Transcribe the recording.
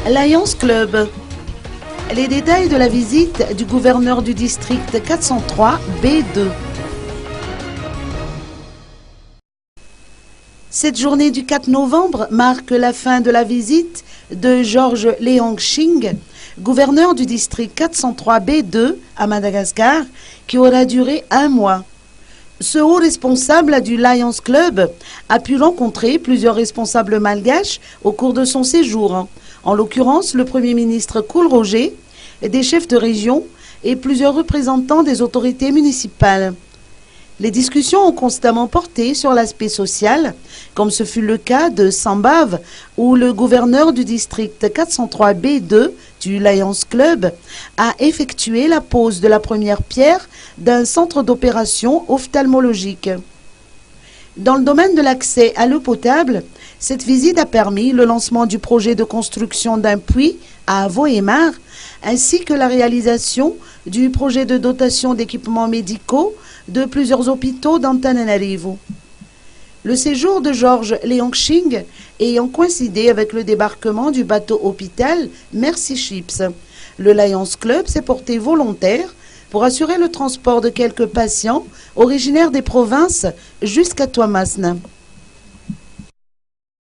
Lions Club. Les détails de la visite du gouverneur du district 403 B2. Cette journée du 4 novembre marque la fin de la visite de Georges Leongxing, gouverneur du district 403 B2 à Madagascar, qui aura duré 1 mois. Ce haut responsable du Lions Club a pu rencontrer plusieurs responsables malgaches au cours de son séjour, en l'occurrence le Premier ministre Kool Roger, des chefs de région et plusieurs représentants des autorités municipales. Les discussions ont constamment porté sur l'aspect social, comme ce fut le cas de Sambave, où le gouverneur du district 403 B2 du Lions Club a effectué la pose de la première pierre d'un centre d'opération ophtalmologique. Dans le domaine de l'accès à l'eau potable, cette visite a permis le lancement du projet de construction d'un puits à Voémar, ainsi que la réalisation du projet de dotation d'équipements médicaux de plusieurs hôpitaux d'Antananarivo. Le séjour de Georges Leongxing ayant coïncidé avec le débarquement du bateau hôpital Mercy Ships, le Lions Club s'est porté volontaire pour assurer le transport de quelques patients originaires des provinces jusqu'à Toamasna.